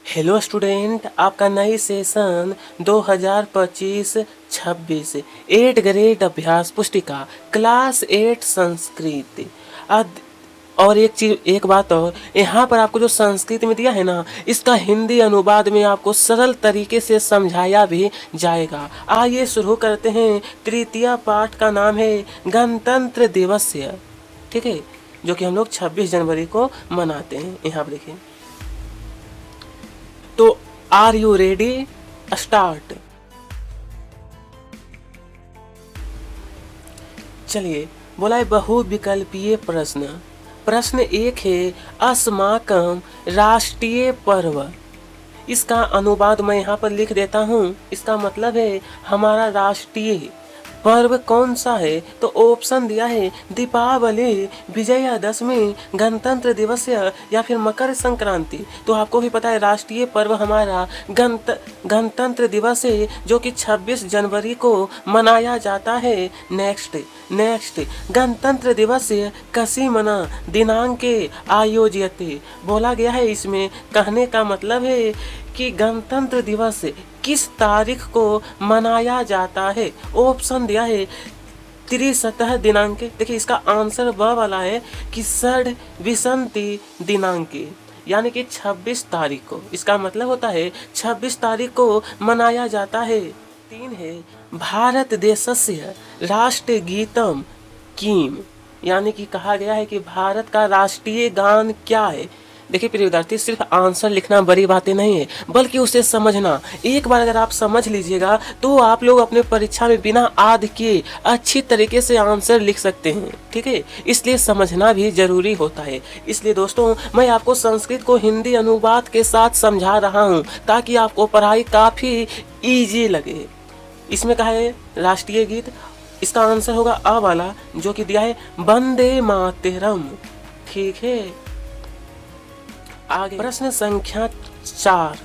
Hello student, आपका नई session 2025-26 8 grade अभ्यास पुस्तिका क्लास 8 संस्कृत। और एक बात और, यहाँ पर आपको जो संस्कृत में दिया है ना, इसका हिंदी अनुवाद में आपको सरल तरीके से समझाया भी जाएगा। आइए शुरू करते हैं। तृतीय पाठ का नाम है गणतंत्र दिवस, ठीक है, जो कि हम लोग 26 जनवरी को मनाते हैं। यहाँ पर देखिए, तो आर यू रेडी? स्टार्ट। चलिए, बोला है बहुविकल्पीय प्रश्न। प्रश्न एक है, अस्माकं राष्ट्रीय पर्व। इसका अनुवाद मैं यहाँ पर लिख देता हूँ। इसका मतलब है हमारा राष्ट्रीय पर्व कौन सा है? तो ऑप्शन दिया है दीपावली, विजयादशमी, गणतंत्र दिवस या फिर मकर संक्रांति। तो आपको भी पता है राष्ट्रीय पर्व हमारा गणतंत्र दिवस है, जो कि 26 जनवरी को मनाया जाता है। नेक्स्ट गणतंत्र दिवस कसी मना दिनांके आयोज्यते। बोला गया है, इसमें कहने का मतलब है कि गणतंत्र दिवस किस तारीख को मनाया जाता है। ऑप्शन दिया है 30 दिनांक। देखिए, इसका आंसर वह वाला है कि षड विंशति दिनांक, यानी कि 26 तारीख को। इसका मतलब होता है 26 तारीख को मनाया जाता है। 3 है, भारत देशस्य राष्ट्रीय गीतम किम, यानी कि कहा गया है कि भारत का राष्ट्रीय गान क्या है। देखिए प्रिय विद्यार्थी, सिर्फ आंसर लिखना बड़ी बातें नहीं है, बल्कि उसे समझना। एक बार अगर आप समझ लीजिएगा तो आप लोग अपने परीक्षा में बिना आध किए अच्छी तरीके से आंसर लिख सकते हैं, ठीक है। इसलिए समझना भी जरूरी होता है। इसलिए दोस्तों, मैं आपको संस्कृत को हिंदी अनुवाद के साथ समझा रहा हूँ, ताकि आपको पढ़ाई काफ़ी ईजी लगे। इसमें कहा है राष्ट्रीय गीत, इसका आंसर होगा अ वाला, जो कि दिया है वंदे मातरम, ठीक है। आगे प्रश्न संख्या 4,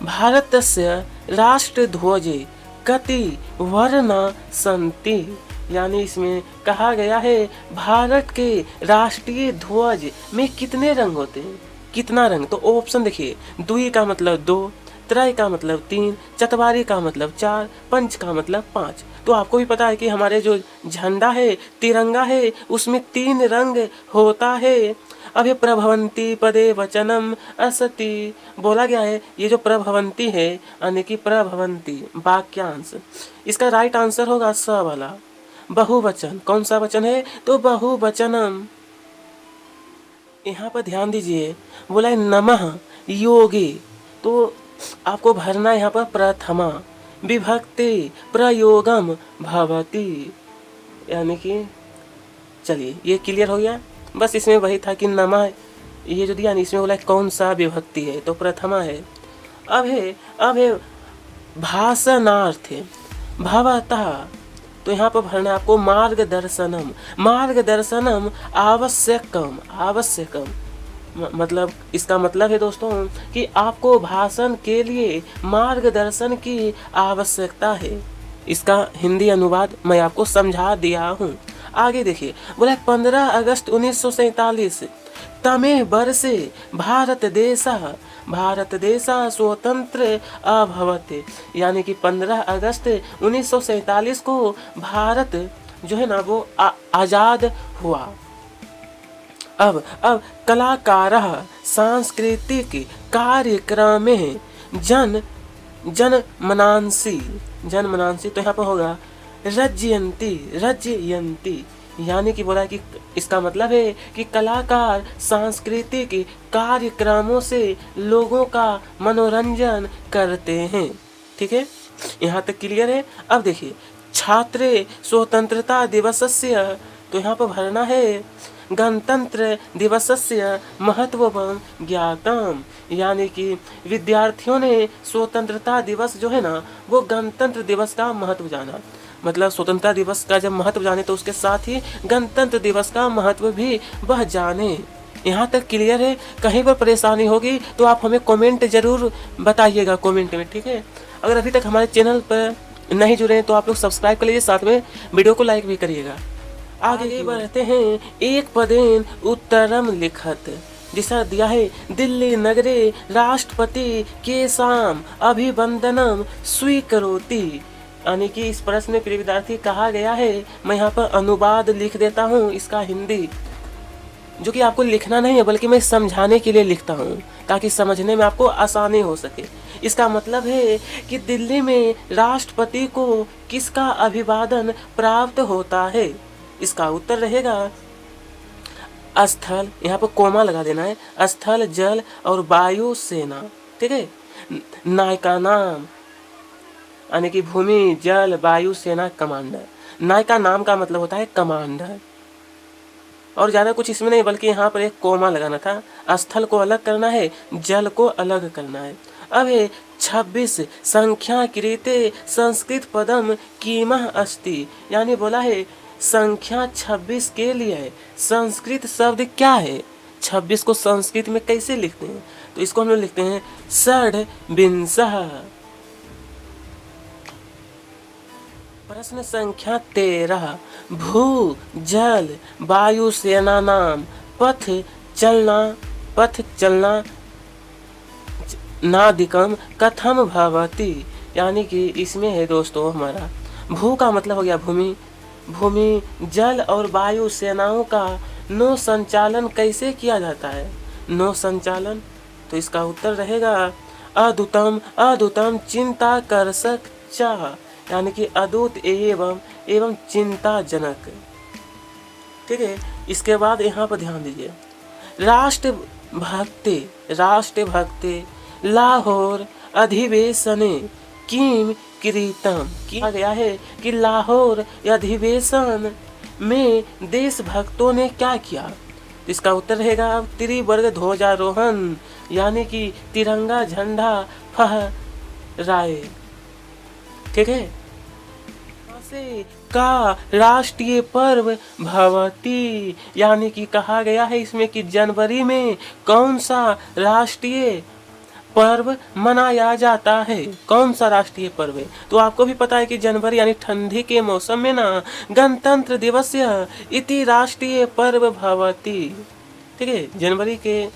भारतस्य राष्ट्रध्वजे कति वर्णा सन्ति। यानी इसमें कहा गया है भारत के राष्ट्रीय ध्वज में कितने रंग होते हैं, कितना रंग। तो ऑप्शन देखिए, द्वि का मतलब 2, त्रय का मतलब 3, चतवारी का मतलब 4, पंच का मतलब 5। तो आपको भी पता है कि हमारे जो झंडा है, तिरंगा है, उसमें 3 रंग होता है। अब ये प्रभवंती पदे वचनम असति, बोला गया है ये जो प्रभवंती है, यानी कि प्रभवंती वाक्यांश, इसका राइट आंसर होगा स वाला, बहुवचन। कौन सा वचन है? तो बहुवचनम। यहाँ पर ध्यान दीजिए, बोला है नमः योगी, तो आपको भरना है यहाँ पर प्रथमा विभक्ति प्रयोगम भवति, यानी कि चलिए ये क्लियर हो गया। बस इसमें वही था कि नमा, ये जो दिया नहीं, इसमें बोला कौन सा विभक्ति है, तो प्रथमा है। अब है भाषणार्थ भवतः, तो यहाँ पर भरना आपको मार्गदर्शनम आवश्यकम। मतलब इसका मतलब है दोस्तों कि आपको भाषण के लिए मार्गदर्शन की आवश्यकता है। इसका हिंदी अनुवाद मैं आपको समझा दिया हूँ। आगे देखिए, बोला 15 अगस्त 1947 तमे वर्षे भारत देशा स्वतंत्र अभवत, यानी कि 15 अगस्त 1947 को भारत जो है ना वो आज़ाद हुआ। अब कलाकार सांस्कृतिक कार्यक्रम में जनमनांसी, तो यहाँ पर होगा रज्यंती, यानी कि बोला कि इसका मतलब है कि कलाकार सांस्कृतिक कार्यक्रमों से लोगों का मनोरंजन करते हैं, ठीक है। यहाँ तक क्लियर है। अब देखिए, छात्र स्वतंत्रता दिवसस्य, तो यहाँ पर भरना है गणतंत्र दिवसस्य महत्वं ज्ञातम, यानी कि विद्यार्थियों ने स्वतंत्रता दिवस जो है ना वो गणतंत्र दिवस का महत्व जाना। मतलब स्वतंत्रता दिवस का जब महत्व जाने तो उसके साथ ही गणतंत्र दिवस का महत्व भी वह जाने। यहाँ तक क्लियर है। कहीं पर परेशानी होगी तो आप हमें कमेंट जरूर बताइएगा, कमेंट में, ठीक है। अगर अभी तक हमारे चैनल पर नहीं जुड़े हैं तो आप लोग सब्सक्राइब कर लीजिए, साथ में वीडियो को लाइक भी करिएगा। आगे बढ़ते हैं। एक पदेन उत्तरम लिखत, जिसका दिया है दिल्ली नगरे राष्ट्रपति के साम अभिवंदनम स्वीकरोति। यानी कि इस प्रश्न में प्रिय विद्यार्थी कहा गया है, मैं यहाँ पर अनुवाद लिख देता हूँ इसका हिंदी, जो कि आपको लिखना नहीं है बल्कि मैं समझाने के लिए लिखता हूँ ताकि समझने में आपको आसानी हो सके। इसका मतलब है कि दिल्ली में राष्ट्रपति को किसका अभिवादन प्राप्त होता है। इसका उत्तर रहेगा स्थल, यहाँ पर कोमा लगा देना है, स्थल जल और वायु सेना। ठीक है, नायका नाम यानी कि भूमि जल वायु सेना कमांडर। नायका नाम का मतलब होता है कमांडर, और ज़्यादा कुछ इसमें नहीं बल्कि यहाँ पर एक कोमा लगाना था। स्थल को अलग करना है, जल को अलग करना है। अब है 26 संख्या कृते संस्कृत पदम कीमह अस्ति, यानी बोला है संख्या 26 के लिए संस्कृत शब्द क्या है। 26 को संस्कृत में कैसे लिखते हैं, तो इसको हम लोग लिखते हैं षड्विंशः। प्रश्न संख्या 13 भू जल वायु सेना नाम पथ चलना नादिकम कथम भवति। यानी कि इसमें है दोस्तों हमारा भू का मतलब हो गया भूमि, भूमि जल और वायु सेनाओं का नौ संचालन कैसे किया जाता है। नौ संचालन, तो इसका उत्तर रहेगा अद्भुतम चिंताकर्षक चाह, यानी कि अद्भुत एवं चिंताजनक। ठीक है, इसके बाद यहाँ पर ध्यान दीजिए राष्ट्रभक्ति लाहौर अधिवेशने किम किरीतम किया गया है कि लाहौर अधिवेशन में देशभक्तों ने क्या किया। इसका उत्तर रहेगा त्रिवर्ग ध्वजारोहण, यानी कि तिरंगा झंडा फहराए। ठीक है, का राष्ट्रीय पर्व भवती, यानी कि कहा गया है इसमें कि जनवरी में कौन सा राष्ट्रीय पर्व मनाया जाता है। कौन सा राष्ट्रीय पर्व है, तो आपको भी पता है कि जनवरी यानी ठंडी के मौसम में ना गणतंत्र दिवस इति राष्ट्रीय पर्व भवती। ठीक है, जनवरी के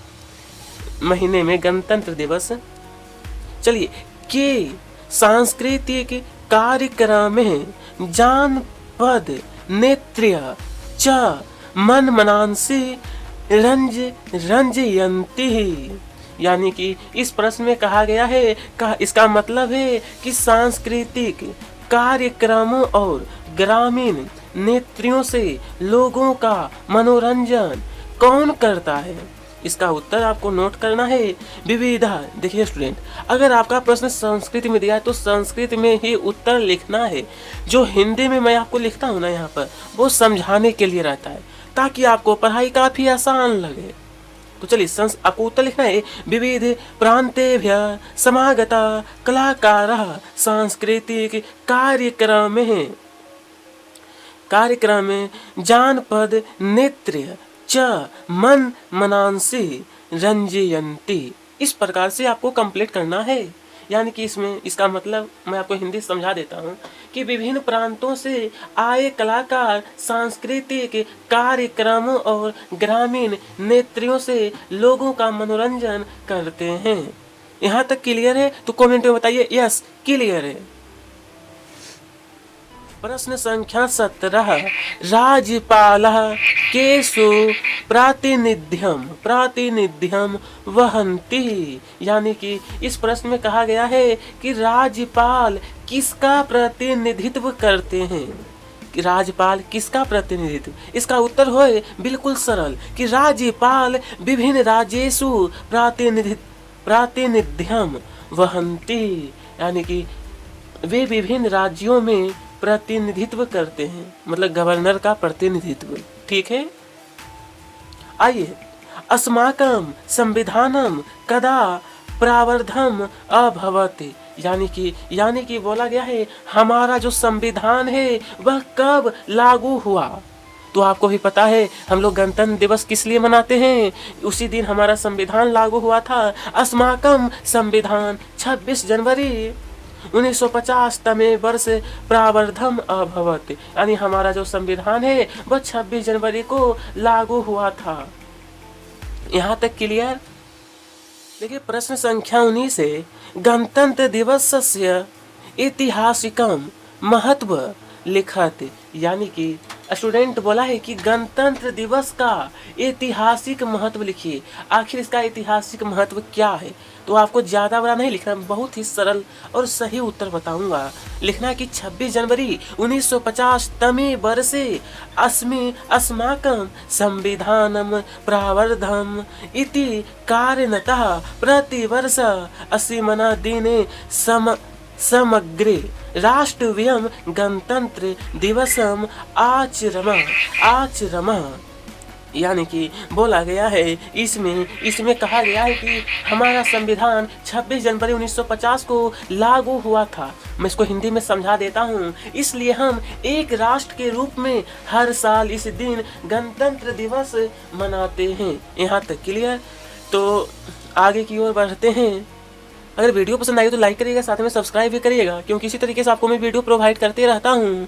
महीने में गणतंत्र दिवस। चलिए के सांस्कृतिक कार्यक्रम में जानपद नेत्र्य च मन मनांसी रंजयंती, यानी कि इस प्रश्न में कहा गया है इसका मतलब है कि सांस्कृतिक कार्यक्रमों और ग्रामीण नेत्रियों से लोगों का मनोरंजन कौन करता है। इसका उत्तर आपको नोट करना है विविधा। देखिए स्टूडेंट, अगर आपका प्रश्न संस्कृत में दिया है तो संस्कृत में ही उत्तर लिखना है। जो हिंदी में मैं आपको लिखता हूँ ना यहाँ पर, वो समझाने के लिए रहता है ताकि आपको पढ़ाई काफी आसान लगे। तो चलिए आपको उत्तर लिखना है विविध प्रांतेभ्य समागता कलाकारः सांस्कृतिक कार्यक्रम में जानपद नृत्य च मन मनांसी रंजयंती। इस प्रकार से आपको कंप्लीट करना है। यानी कि इसमें इसका मतलब मैं आपको हिंदी समझा देता हूँ कि विभिन्न प्रांतों से आए कलाकार सांस्कृतिक कार्यक्रमों और ग्रामीण नेत्रियों से लोगों का मनोरंजन करते हैं। यहाँ तक क्लियर है तो कमेंट में बताइए यस क्लियर है। प्रश्न संख्या 17 राज्यपालः केषु प्रातिनिध्यम वहन्ति, यानी कि इस प्रश्न में कहा गया है कि राज्यपाल किसका प्रतिनिधित्व करते हैं। कि राज्यपाल किसका प्रतिनिधित्व, इसका उत्तर होए बिल्कुल सरल कि राज्यपाल विभिन्न राज्येषु प्रातिनिध्यम वहन्ति, यानी कि वे विभिन्न राज्यों में प्रतिनिधित्व करते हैं, मतलब गवर्नर का प्रतिनिधित्व। ठीक है, आइए अस्माकं संविधानम कदा प्रावधानम अभवत्, यानी कि बोला गया है हमारा जो संविधान है वह कब लागू हुआ। तो आपको भी पता है हम लोग गणतंत्र दिवस किस लिए मनाते हैं, उसी दिन हमारा संविधान लागू हुआ था। अस्माकं संविधान 26 जनवरी 1950 तमे वर्ष प्रावधानम अभवत्, यानी हमारा जो संविधान है वह 26 जनवरी को लागू हुआ था। यहाँ तक क्लियर। देखिए प्रश्न संख्या 19 है, गणतंत्र दिवसस्य ऐतिहासिकम महत्व लिखत। यानी कि स्टूडेंट बोला है कि गणतंत्र दिवस का ऐतिहासिक महत्व लिखिए। आखिर इसका ऐतिहासिक महत्व क्या है? तो आपको ज़्यादा बड़ा नहीं लिखना, बहुत ही सरल और सही उत्तर बताऊंगा। लिखना कि 26 जनवरी 1950 तमे वर्षे अस्माकं संविधानम प्रावर्धम इति कारणतः प्रतिवर्ष अस्मिन् दिने समग्रे राष्ट्रव्यम गणतंत्र दिवसम आचरम। यानी कि बोला गया है, इसमें कहा गया है कि हमारा संविधान 26 जनवरी 1950 को लागू हुआ था। मैं इसको हिंदी में समझा देता हूँ। इसलिए हम एक राष्ट्र के रूप में हर साल इस दिन गणतंत्र दिवस मनाते हैं। यहाँ तक क्लियर। तो आगे की ओर बढ़ते हैं। अगर वीडियो पसंद आई तो लाइक करिएगा, साथ में सब्सक्राइब भी करिएगा, क्योंकि इसी तरीके से आपको मैं वीडियो प्रोवाइड करते रहता हूँ।